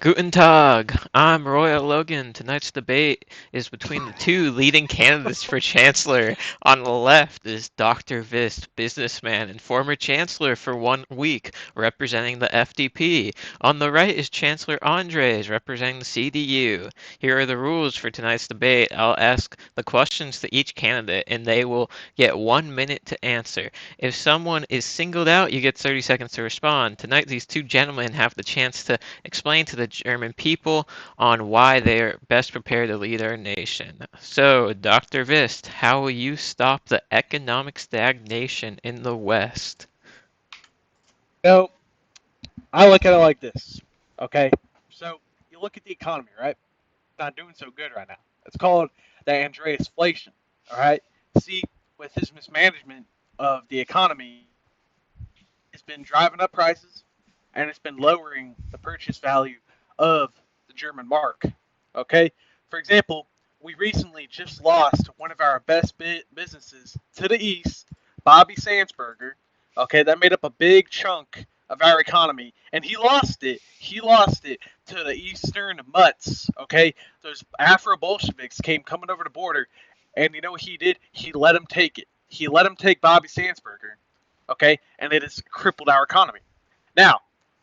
Guten Tag, I'm Royal Logan. Tonight's debate is between the two leading candidates for Chancellor. On the left is Dr. Vist, businessman and former Chancellor for 1 week, representing the FDP. On the right is Chancellor Andres, representing the CDU. Here are the rules for tonight's debate. I'll ask the questions to each candidate, and they will get 1 minute to answer. If someone is singled out, you get 30 seconds to respond. Tonight, these two gentlemen have the chance to explain to the German people on why they are best prepared to lead our nation. So, Dr. Vist, how will you stop the economic stagnation in the West? So, I look at it like this, okay? So, you look at the economy, right? It's not doing so good right now. It's called the Andreasflation, all right? See, with his mismanagement of the economy, it's been driving up prices and it's been lowering the purchase value of the German mark, okay? For example, we recently just lost one of our best businesses to the east, Bobby Sandsberger. Okay, that made up a big chunk of our economy, and he lost it. He lost it to the Eastern Mutts. Okay, those Afro Bolsheviks came coming over the border, and you know what he did? He let them take it. He let them take Bobby Sandsberger. Okay, and it has crippled our economy. Now,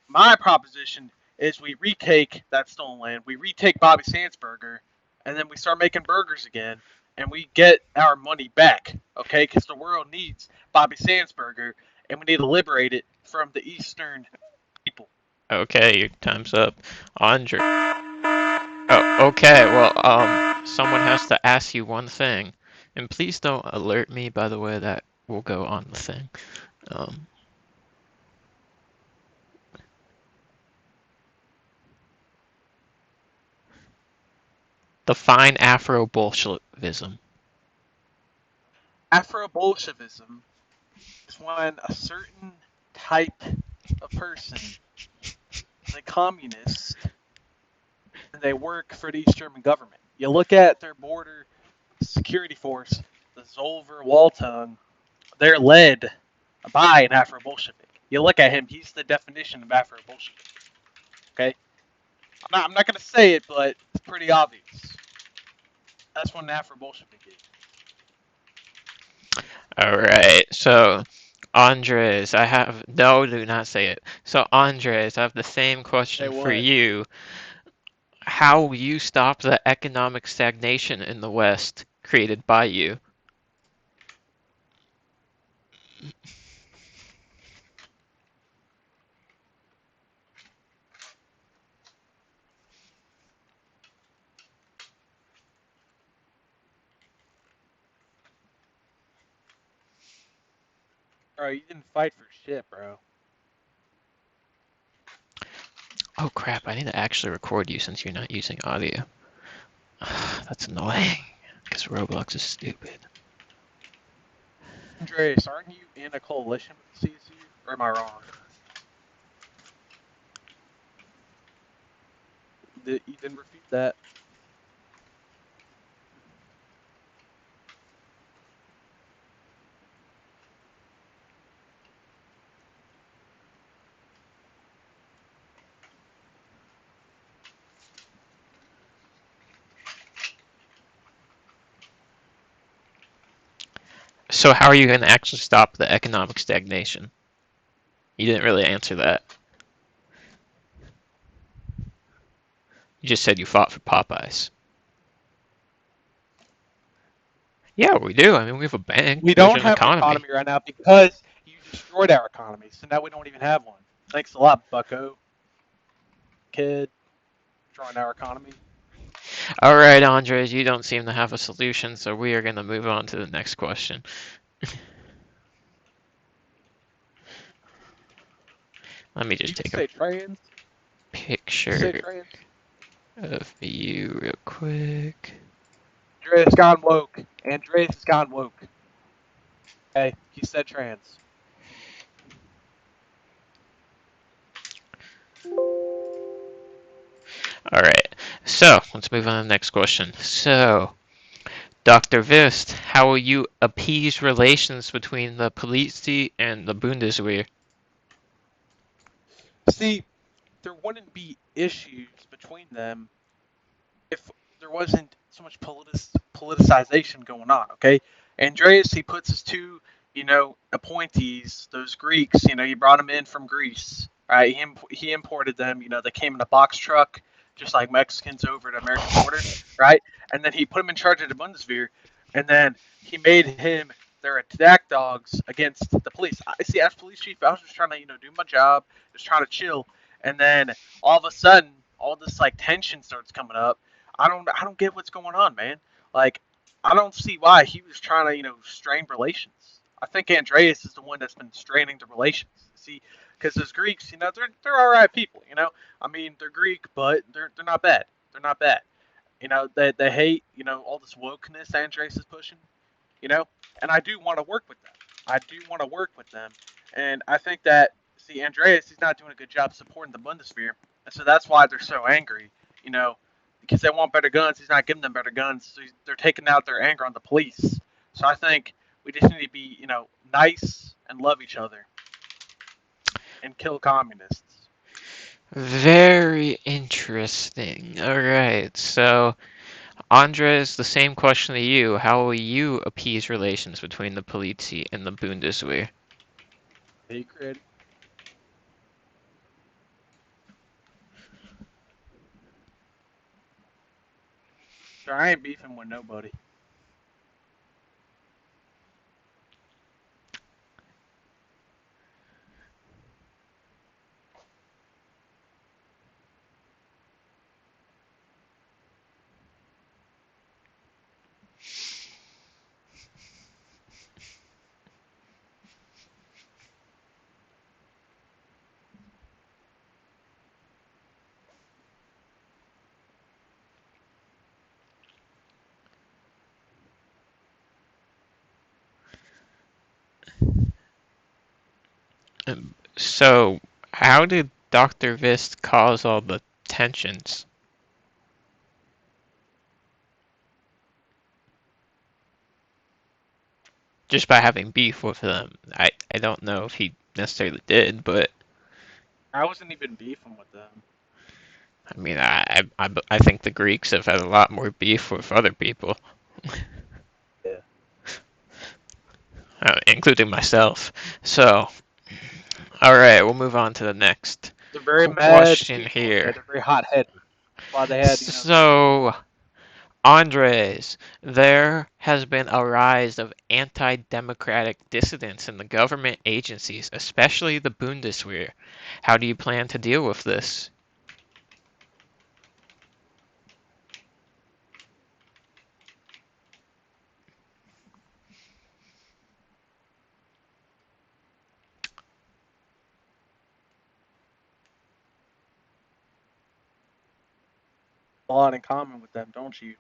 my proposition is we retake that stolen land, we retake Bobby Sandsberger, and then we start making burgers again, and we get our money back, okay? Because the world needs Bobby Sandsberger, and we need to liberate it from the Eastern people. Okay, your time's up. Andre. Oh, okay, well, someone has to ask you one thing. And please don't alert me, by the way, that will go on the thing. Um, Define Afro-Bolshevism. Afro Bolshevism is when a certain type of person is a communist and they work for the East German government. You look at their border security force, the Zolver Waltung, they're led by an Afro Bolshevik. You look at him, he's the definition of Afro Bolshevik. Okay? I'm not going to say it, but it's pretty obvious. That's what an Afro Bolshevik is. All right, so Andres, I have no, do not say it. So Andres, I have the same Say question for what? you. How will you stop the economic stagnation in the West created by you? Bro, you didn't fight for shit, bro. Oh crap, I need to actually record you since you're not using audio. That's annoying, because Roblox is stupid. Andreas, aren't you in a coalition with the CSU? Or am I wrong? You didn't refute that. So how are you going to actually stop the economic stagnation? You didn't really answer that. You just said you fought for Popeyes. Yeah, we do. I mean, we have a bank. We There's don't an have an economy. economy right now because you destroyed our economy, so now we don't even have one. Thanks a lot, bucko. Kid, destroying our economy. All right, Andres, you don't seem to have a solution, so we are going to move on to the next question. Let me Did just you just take a say trans? Did you say picture trans? of you real quick. Andreas gone woke. Andreas has gone woke. Okay, he said trans. All right, so let's move on to the next question. So, Dr. Vist, how will you appease relations between the Polizei and the Bundeswehr? See, there wouldn't be issues between them if there wasn't so much politicization going on. Okay, Andreas, he puts his two, appointees, those Greeks. He brought them in from Greece. Right, he imported them. They came in a box truck, just like Mexicans over the American border. Right, and then he put him in charge of the Bundeswehr, and then he made him their attack dogs against the police. I see, as police chief, I was just trying to do my job, just trying to chill, and then all of a sudden, all this like tension starts coming up. I don't get what's going on, man. Like, I don't see why he was trying to strain relations. I think Andreas is the one that's been straining the relations. See, because those Greeks, they're all right people. I mean, they're Greek, but they're not bad. They're not bad. They hate all this wokeness Andreas is pushing. You know, and I do want to work with them. I do want to work with them, and I think that Andreas, he's not doing a good job supporting the Bundeswehr, and so that's why they're so angry. You know, because they want better guns. He's not giving them better guns. So they're taking out their anger on the police. So I think we just need to be, nice and love each other and kill communists. Very interesting. All right, so Andres, the same question to you. How will you appease relations between the Polizei and the Bundeswehr? Secret. So I ain't beefing with nobody. So, how did Dr. Vist cause all the tensions? Just by having beef with them. I don't know if he necessarily did, but I wasn't even beefing with them. I mean, I think the Greeks have had a lot more beef with other people, Yeah. including myself. So, all right, we'll move on to the next They're very mad question people. Okay, here. they're very hot headed. That's why they had So, Andres, there has been a rise of anti-democratic dissidents in the government agencies, especially the Bundeswehr. How do you plan to deal with this? a lot in common with them, don't you?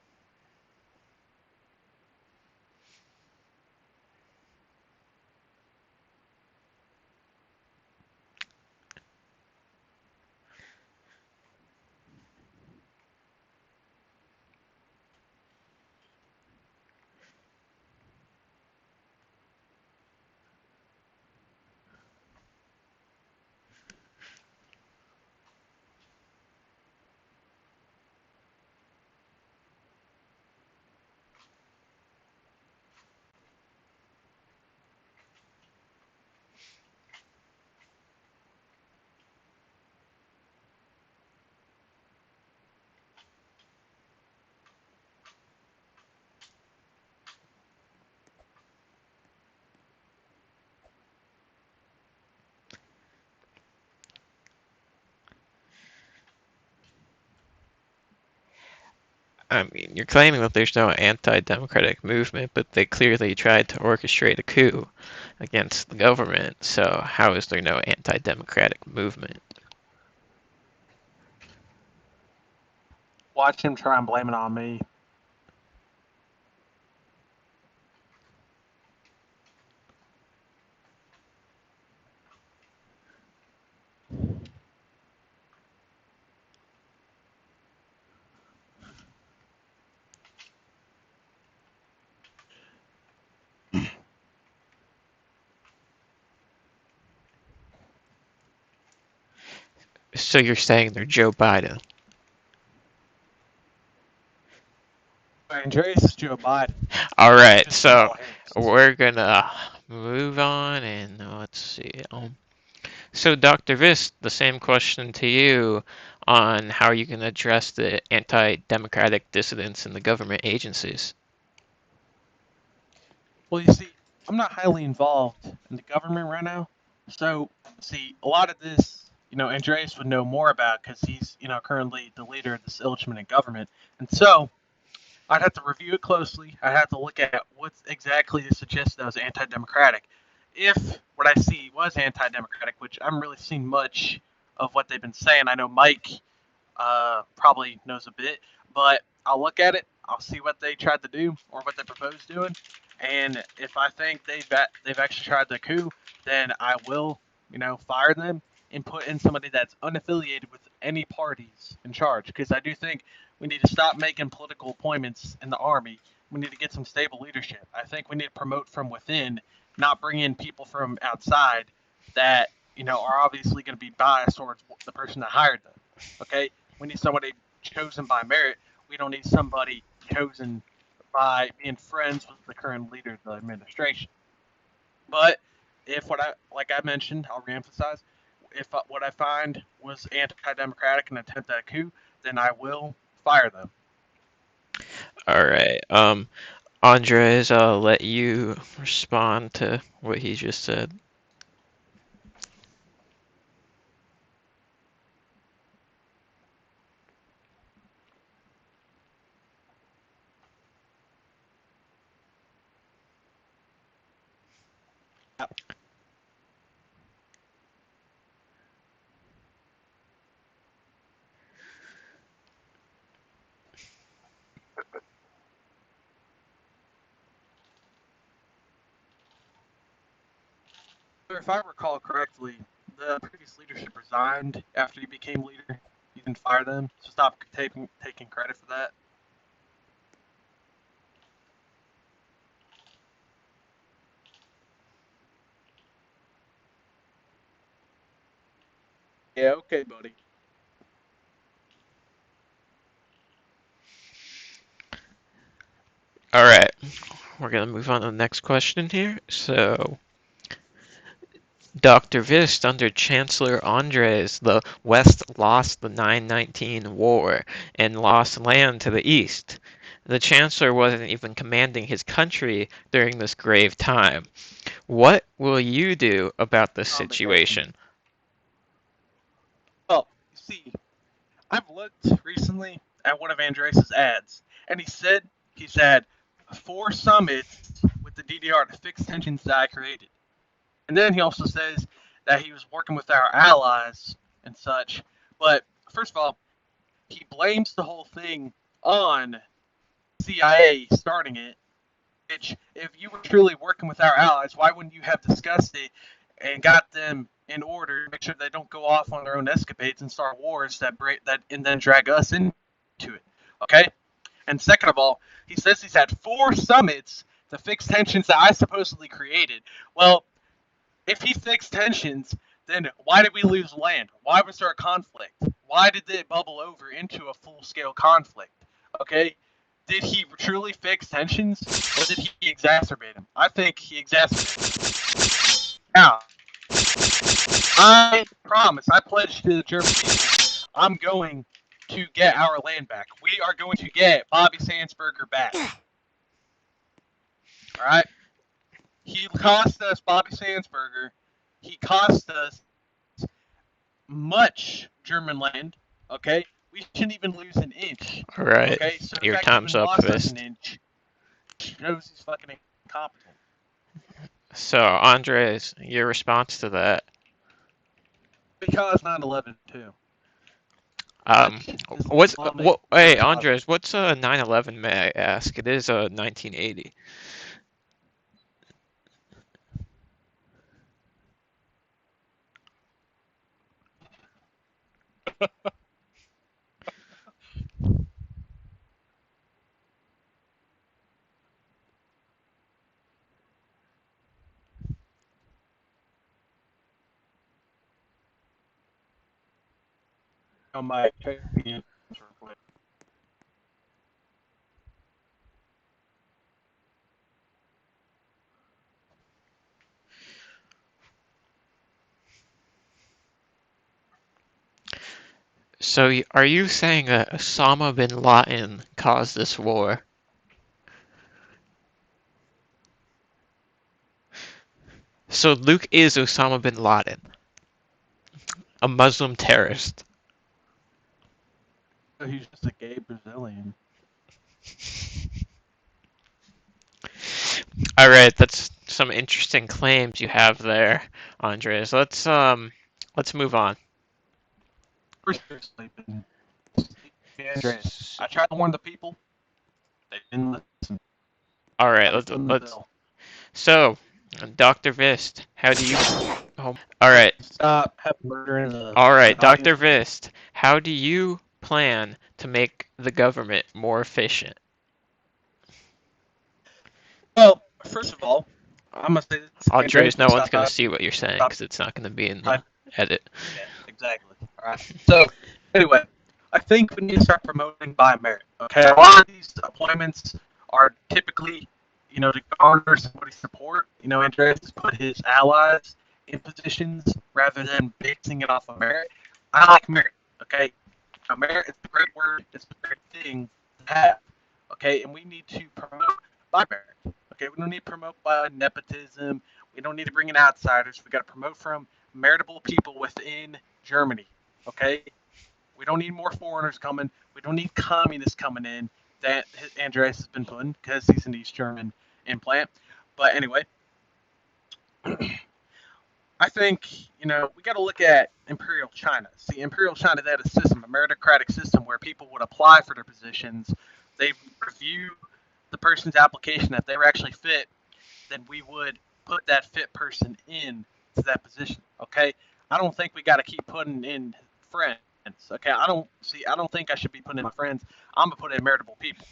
I mean, you're claiming that there's no anti-democratic movement, but they clearly tried to orchestrate a coup against the government. So how is there no anti-democratic movement? Watch him try and blame it on me. So you're saying they're Joe Biden? Andreas is Joe Biden. All right, Just so Kamala Harris. we're gonna move on and let's see. So Dr. Vist, the same question to you on how you can address the anti-democratic dissidents in the government agencies. Well, you see, I'm not highly involved in the government right now. So, see, a lot of this, Andreas would know more about because he's, currently the leader of this illegitimate government. And so, I'd have to review it closely. I'd have to look at what exactly is suggested that was anti-democratic. If what I see was anti-democratic, which I haven't really seen much of what they've been saying. I know Mike probably knows a bit, but I'll look at it. I'll see what they tried to do or what they proposed doing, and if I think they've actually tried the coup, then I will, fire them and put in somebody that's unaffiliated with any parties in charge. Because I do think we need to stop making political appointments in the army. We need to get some stable leadership. I think we need to promote from within, not bring in people from outside that are obviously going to be biased towards the person that hired them. Okay, we need somebody chosen by merit. We don't need somebody chosen by being friends with the current leader of the administration. But if what I like I mentioned, I'll reemphasize, if what I find was anti-democratic and attempt at a coup, then I will fire them. All right, Andres, I'll let you respond to what he just said. If I recall correctly, the previous leadership resigned after he became leader. You didn't fire them, so stop taking credit for that. Yeah, okay, buddy. All right, we're gonna move on to the next question here. So, Dr. Vist, under Chancellor Andres, the West lost the 919 war and lost land to the East. The Chancellor wasn't even commanding his country during this grave time. What will you do about this On vacation. situation? Well, you see, I've looked recently at one of Andres' ads, and he said he's had 4 summits with the DDR to fix tensions that I created. And then he also says that he was working with our allies and such. But first of all, he blames the whole thing on CIA starting it. Which, if you were truly working with our allies, why wouldn't you have discussed it and got them in order to make sure they don't go off on their own escapades and start wars that break that and then drag us into it? Okay. And second of all, he says he's had 4 summits to fix tensions that I supposedly created. Well, if he fixed tensions, then why did we lose land? Why was there a conflict? Why did it bubble over into a full scale conflict? Okay? Did he truly fix tensions or did he exacerbate them? I think he exacerbated them. Now, I promise, I pledge to the German people, I'm going to get our land back. We are going to get Bobby Sandsberger back. All right? He cost us Bobby Sandsberger. He cost us much German land. Okay, we shouldn't even lose an inch. All right, Okay, so the your fact he time's even up, lost us an Vist. inch shows he's fucking incompetent. So, Andres, your response to that? Because 9/11 too. Um, Such is the what's Islamic what? Hey, jihadism. Andres, what's 9/11? May I ask? It is 1980. On my check the answer real quick. So are you saying that Osama bin Laden caused this war? So Luke is Osama bin Laden, a Muslim terrorist. He's just a gay Brazilian. All right, that's some interesting claims you have there, Andres. Let's move on. First, you're sleeping. Andreas, I tried to warn the people. They didn't listen. All right, Got me let's putting the let's. bill. So, Dr. Vist, how do you? Oh, all right, Stop having murder in all the right, audience. Dr. Vist, how do you plan to make the government more efficient? Well, first of all, I'm gonna say this, Andreas. Andres, no one's Stop gonna talking. see what you're saying Stop because it's not gonna be in the talking. edit. Yeah, exactly. All right. So anyway, I think we need to start promoting by merit. Okay, a lot of these appointments are typically, to garner somebody's support. Andreas has put his allies in positions rather than basing it off of merit. I like merit. Okay, merit is a great word. It's a great thing to have. Okay, and we need to promote by merit. Okay, we don't need to promote by nepotism. We don't need to bring in outsiders. We got to promote from meritable people within Germany. Okay, we don't need more foreigners coming. We don't need communists coming in that Andreas has been putting because he's an East German implant. But anyway, I think we got to look at Imperial China. See, Imperial China, they had a system, a meritocratic system, where people would apply for their positions. They review the person's application. If they were actually fit, then we would put that fit person in to that position. Okay, I don't think we got to keep putting in friends. Okay, I don't think I should be putting in my friends. I'm gonna put in meritable people.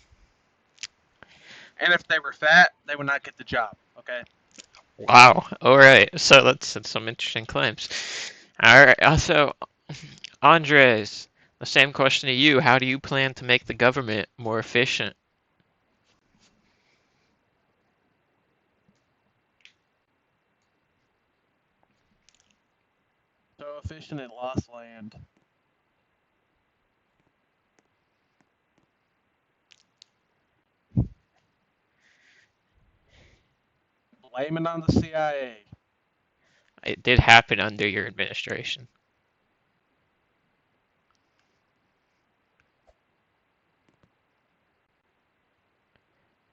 And if they were fat, they would not get the job. Okay. Wow. All right. So that's some interesting claims. All right. Also, Andres, the same question to you. How do you plan to make the government more efficient? So efficient it lost land. Blame it on the CIA. It did happen under your administration.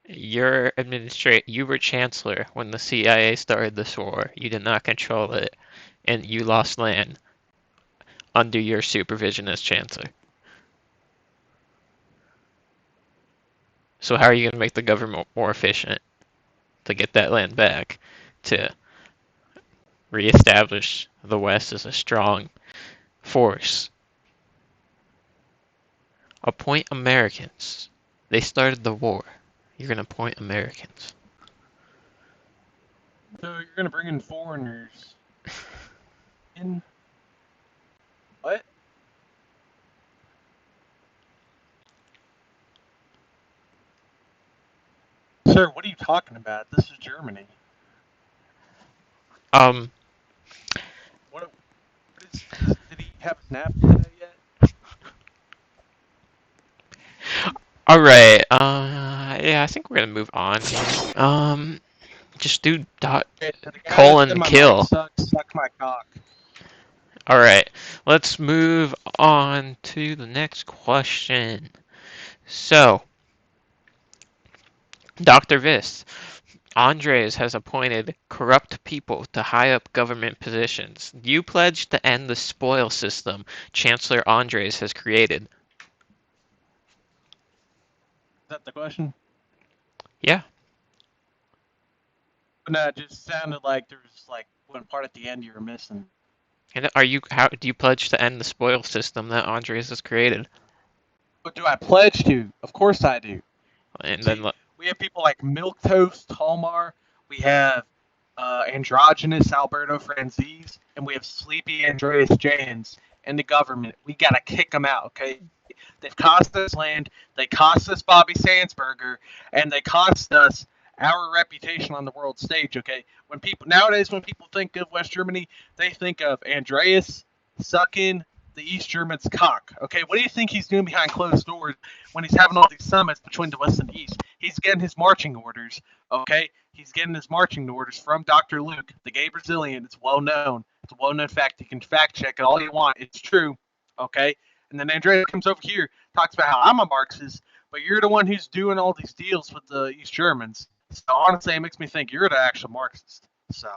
You were chancellor when the CIA started this war. You did not control it, and you lost land under your supervision as chancellor. So how are you going to make the government more efficient to get that land back, to reestablish the West as a strong force? Appoint Americans. They started the war. You're going to appoint Americans. So you're gonna bring in foreigners. In what? Sir, what are you talking about? This is Germany. Um, What is? Did he have his nap today yet? all right. Yeah, I think we're gonna move on here. Just do dot Okay, to the guy that said colon my mic kill. sucks, suck my cock. All right, let's move on to the next question. So, Dr. Vis, Andres has appointed corrupt people to high up government positions. Do you pledge to end the spoil system Chancellor Andres has created? Is that the question? Yeah. No, it just sounded like there was like one part at the end you were missing. And how do you pledge to end the spoil system that Andres has created? But do I pledge to? Of course I do. And then See, we have people like Milquetoast Talmar. We have androgynous Alberto Franzese, and we have sleepy Andreas Jans in the government. We gotta kick them out, okay? They've cost us land, they cost us Bobby Sandsberger, and they cost us our reputation on the world stage, okay? When people think of West Germany, they think of Andreas sucking the East Germans cock. Okay, what do you think he's doing behind closed doors when he's having all these summits between the West and the East? He's getting his marching orders. Okay, he's getting his marching orders from Dr. Luke, the gay Brazilian. It's well known. It's a well known fact. You can fact check it all you want. It's true. Okay, and then Andreas comes over here, talks about how I'm a Marxist, but you're the one who's doing all these deals with the East Germans. So honestly, it makes me think you're the actual Marxist. So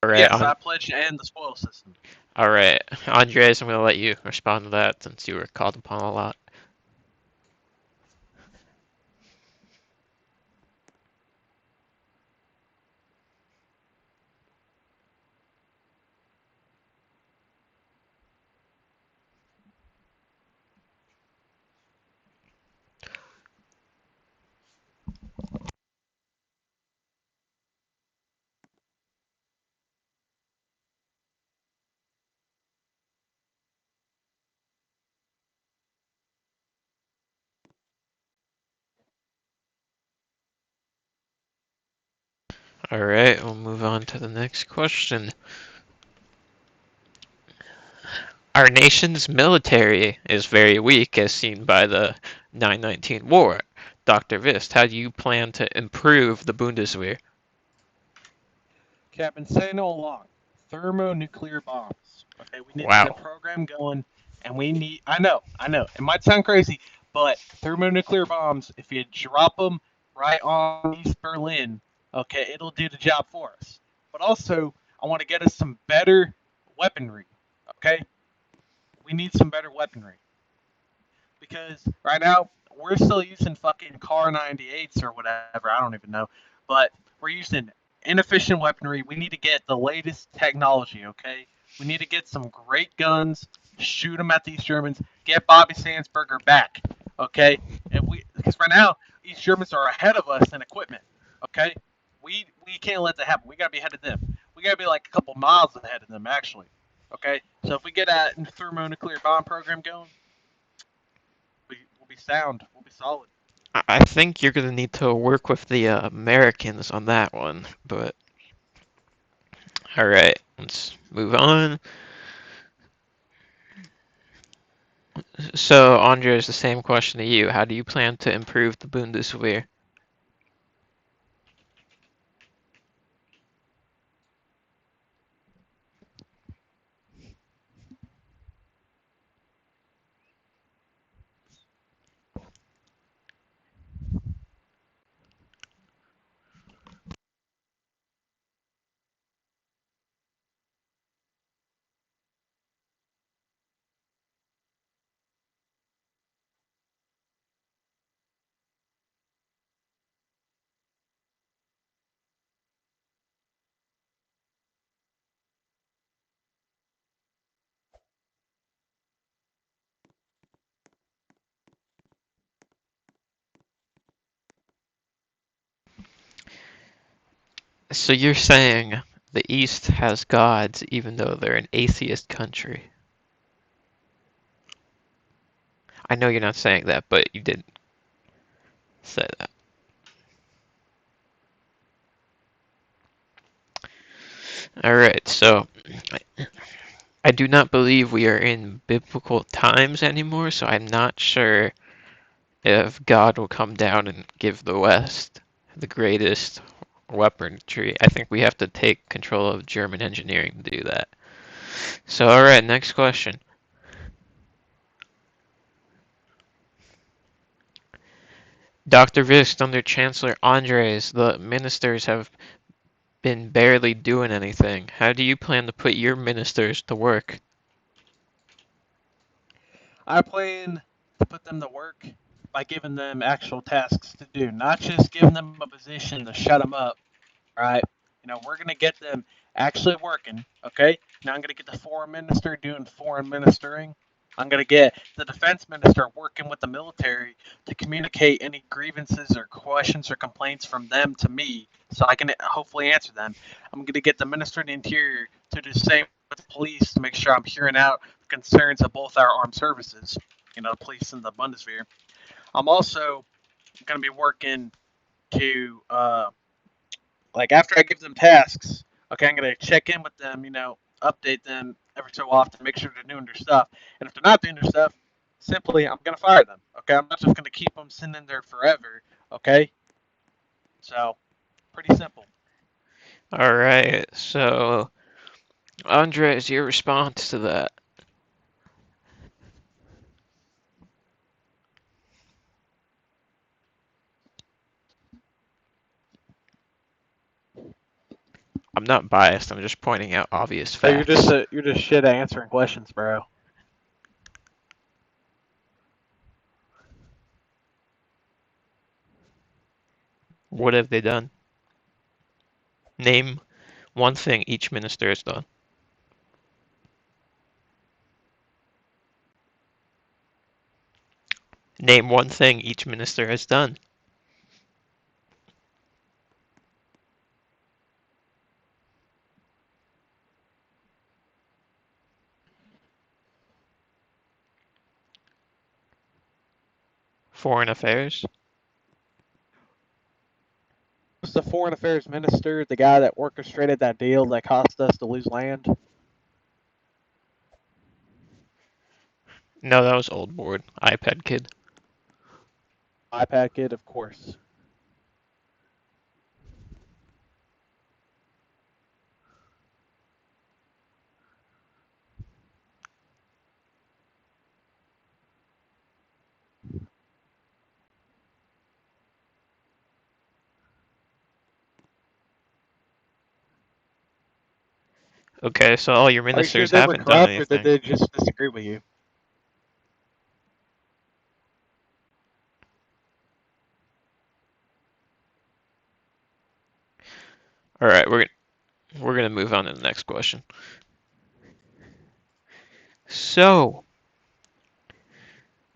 All right, yes, I pledge to end the spoil system. all right, Andres, I'm gonna let you respond to that since you were called upon a lot. All right, we'll move on to the next question. Our nation's military is very weak, as seen by the 919 war. Dr. Vist, how do you plan to improve the Bundeswehr? Okay, I've been saying all along, thermonuclear bombs. Okay, we need to get a Wow. program going, and we need. I know, it might sound crazy, but thermonuclear bombs, if you drop them right on East Berlin, okay, it'll do the job for us. But also, I want to get us some better weaponry. Okay, we need some better weaponry because right now we're still using fucking Car 98s or whatever. I don't even know, but we're using inefficient weaponry. We need to get the latest technology. Okay, we need to get some great guns. Shoot them at these Germans. Get Bobby Sandsberger back. Okay, and we because right now these Germans are ahead of us in equipment. Okay, we can't let that happen. We gotta be ahead of them. We gotta be like a couple miles ahead of them actually. Okay, so if we get a thermonuclear bomb program going, we'll be sound. We'll be solid. I think you're gonna need to work with the Americans on that one, but all right, let's move on. So, Andres, the same question to you. How do you plan to improve the Bundeswehr? So you're saying the East has gods even though they're an atheist country. I know you're not saying that, but you did say that. All right, so I do not believe we are in biblical times anymore, so I'm not sure if God will come down and give the West the greatest weaponry. I think we have to take control of German engineering to do that. So, all right, next question. Dr. Vist, under Chancellor Andres, the ministers have been barely doing anything. How do you plan to put your ministers to work? I plan to put them to work by giving them actual tasks to do, not just giving them a position to shut them up. Right? We're gonna get them actually working. Okay. Now I'm gonna get the foreign minister doing foreign ministering. I'm gonna get the defense minister working with the military to communicate any grievances or questions or complaints from them to me, so I can hopefully answer them. I'm gonna get the minister of the interior to do the same with the police to make sure I'm hearing out the concerns of both our armed services. The police and the Bundeswehr. I'm also gonna be working to like after I give them tasks, okay, I'm gonna check in with them, update them every so often, make sure they're doing their stuff. And if they're not doing their stuff, simply I'm gonna fire them. Okay, I'm not just gonna keep them sitting there forever. Okay, so pretty simple. All right. So, Andres, your response to that? I'm not biased. I'm just pointing out obvious So facts. you're just shit at answering questions, bro. What have they done? Name one thing each minister has done. Name one thing each minister has done. Foreign affairs? Was the foreign affairs minister the guy that orchestrated that deal that cost us to lose land? No, that was old board. iPad kid. iPad kid, of course. Okay, so all your Are you sure ministers they were haven't done corrupt or did anything. they just disagree with you? All right, we're gonna move on to the next question. So,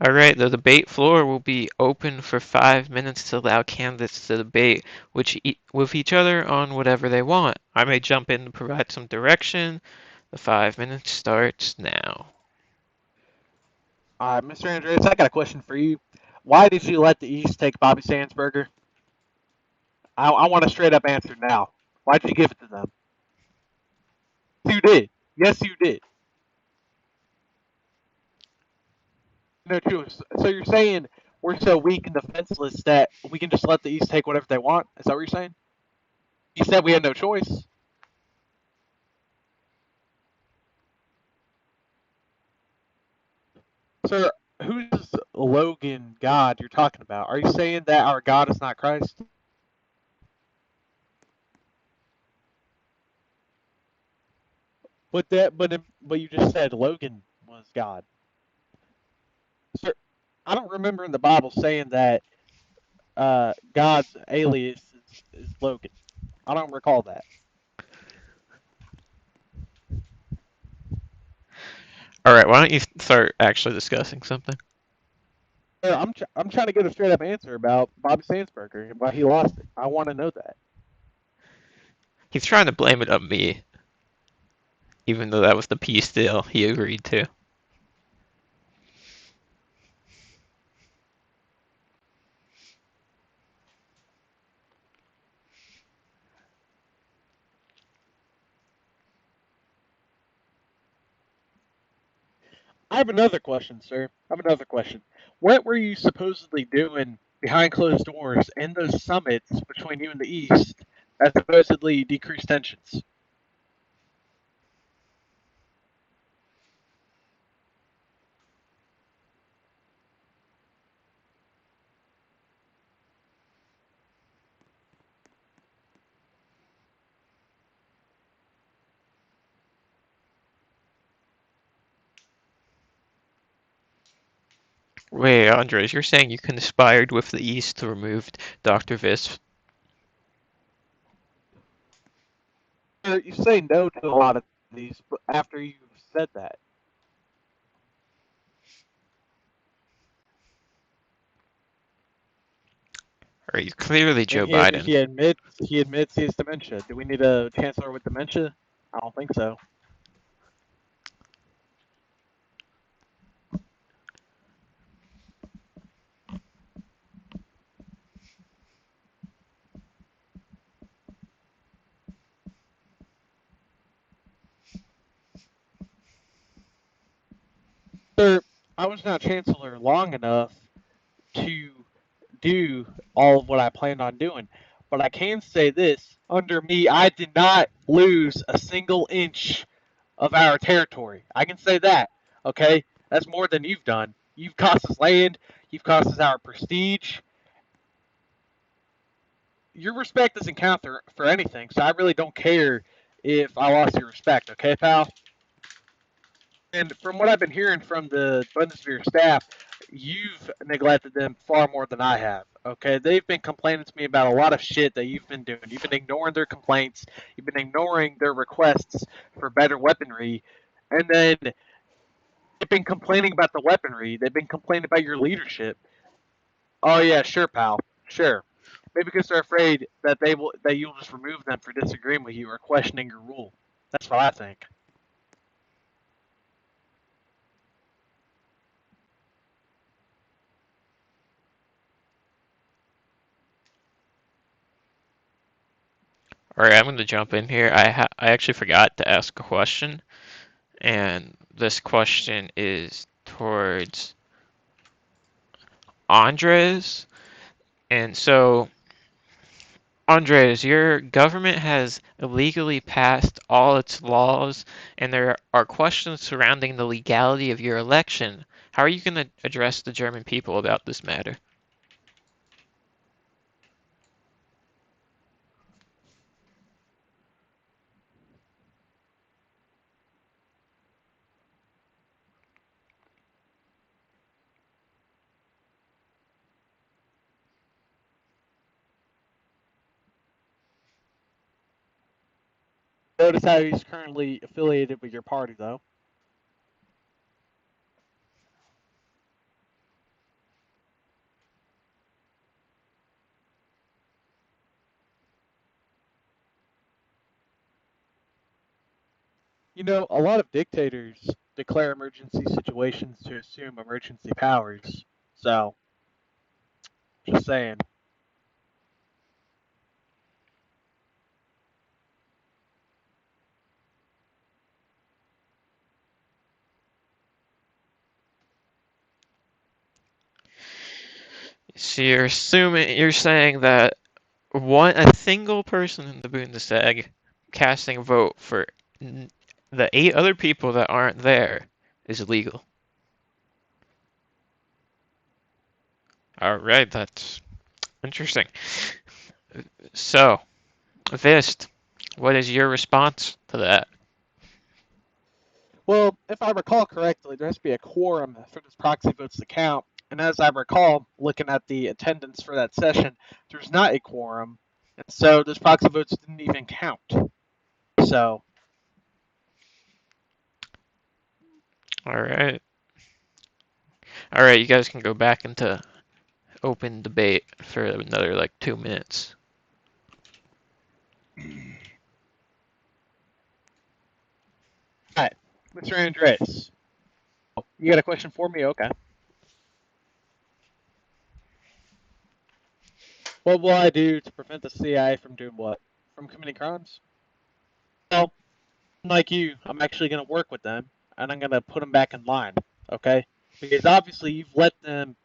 all right, the debate floor will be open for 5 minutes to allow candidates to debate with each other on whatever they want. I may jump in to provide some direction. The 5 minutes starts now. Mr. Andreas, I got a question for you. Why did you let the East take Bobby Sandsberger? I want a straight up answer now. Why did you give it to them? You did. Yes, you did. No, true. So you're saying we're so weak and defenseless that we can just let the East take whatever they want? Is that what you're saying? You said we had no choice. Sir, who's this Logan God you're talking about? Are you saying that our God is not Christ? But you just said Logan was God. Sir, I don't remember in the Bible saying that God's alias is Logan. I don't recall that. All right, why don't you start actually discussing something? I'm trying to get a straight up answer about Bobby Sandsberger and why he lost it. I want to know that. He's trying to blame it on me, even though that was the peace deal he agreed to. I have another question, sir. I have another question. What were you supposedly doing behind closed doors in those summits between you and the East that supposedly decreased tensions? Wait, Andres, you're saying you conspired with the East to remove Dr. Visp? You say no to a lot of these after you've said that. Or you clearly And Joe Biden? he admits he has dementia. Do we need a chancellor with dementia? I don't think so. I was not chancellor long enough to do all of what I planned on doing. But I can say this: under me, I did not lose a single inch of our territory. I can say that. Okay, that's more than you've done. You've cost us land. You've cost us our prestige. Your respect doesn't count for anything, so I really don't care if I lost your respect. Okay, pal. And from what I've been hearing from the Bundeswehr staff, you've neglected them far more than I have. Okay, they've been complaining to me about a lot of shit that you've been doing. You've been ignoring their complaints. You've been ignoring their requests for better weaponry, and then they've been complaining about the weaponry. They've been complaining about your leadership. Oh yeah, sure, pal, sure. Maybe because they're afraid that you'll just remove them for disagreeing with you or questioning your rule. That's what I think. All right, I'm going to jump in here. I actually forgot to ask a question, and this question is towards Andres. And so, Andres, your government has illegally passed all its laws, and there are questions surrounding the legality of your election. How are you going to address the German people about this matter? Notice how he's currently affiliated with your party, though. You know, a lot of dictators declare emergency situations to assume emergency powers. So, just saying. So you're saying that a single person in the Bundestag casting a vote for the 8 other people that aren't there is illegal. All right, that's interesting. So, Vist, what is your response to that? Well, if I recall correctly, there has to be a quorum for this proxy votes to count. And as I recall, looking at the attendance for that session, there's not a quorum. And so those proxy votes didn't even count. So, All right. All right, you guys can go back into open debate for another like 2 minutes. all right, Mr. Andres, you got a question for me? Okay. What will I do to prevent the CIA from doing what? From committing crimes? Well, like you, I'm actually going to work with them and I'm going to put them back in line. Okay? Because obviously you've let them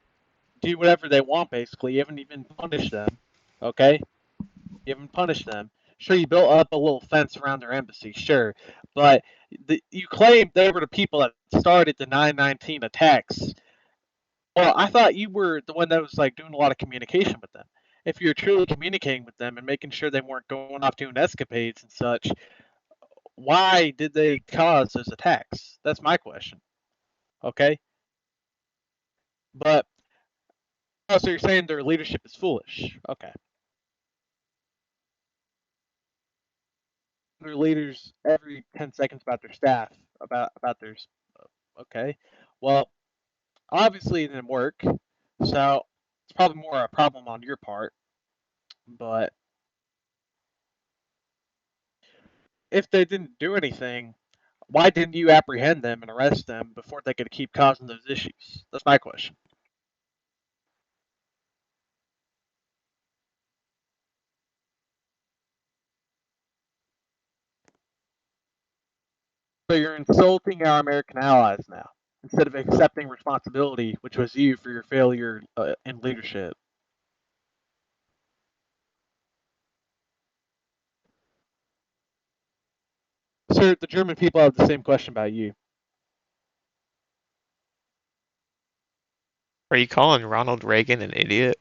do whatever they want, basically. You haven't even punished them. Okay? You haven't punished them. Sure, you built up a little fence around their embassy, sure. But you claimed they were the people that started the 9/19 attacks. Well, I thought you were the one that was like doing a lot of communication with them. If you're truly communicating with them and making sure they weren't going off doing escapades and such, why did they cause those attacks? That's my question. Okay, but oh, so you're saying their leadership is foolish? Okay, their leaders every 10 seconds about their staff, about their. Okay, well, obviously it didn't work, so it's probably more a problem on your part. But if they didn't do anything, why didn't you apprehend them and arrest them before they could keep causing those issues? That's my question. So you're insulting our American allies now. instead of accepting responsibility, which was you for your failure in leadership. Sir, the German people have the same question about you. Are you calling Ronald Reagan an idiot?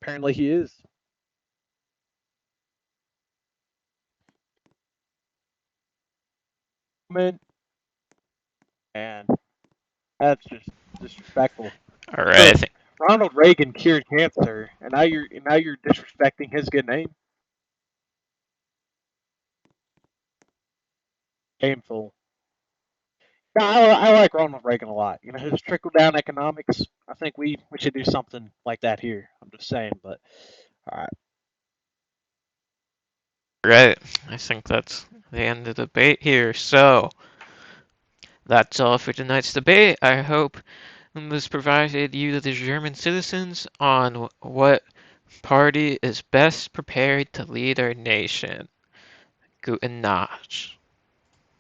Apparently, he is. Man, and that's just disrespectful. All right, I Sir, think. Ronald Reagan cured cancer, and now you're disrespecting his good name. Shameful. No, I like Ronald Reagan a lot. You know, his trickle down economics. I think we should do something like that here. I'm just saying, but all right. Right, I think that's the end of the debate here. So that's all for tonight's debate. I hope this provided you, the German citizens, on what party is best prepared to lead our nation. Guten Nacht.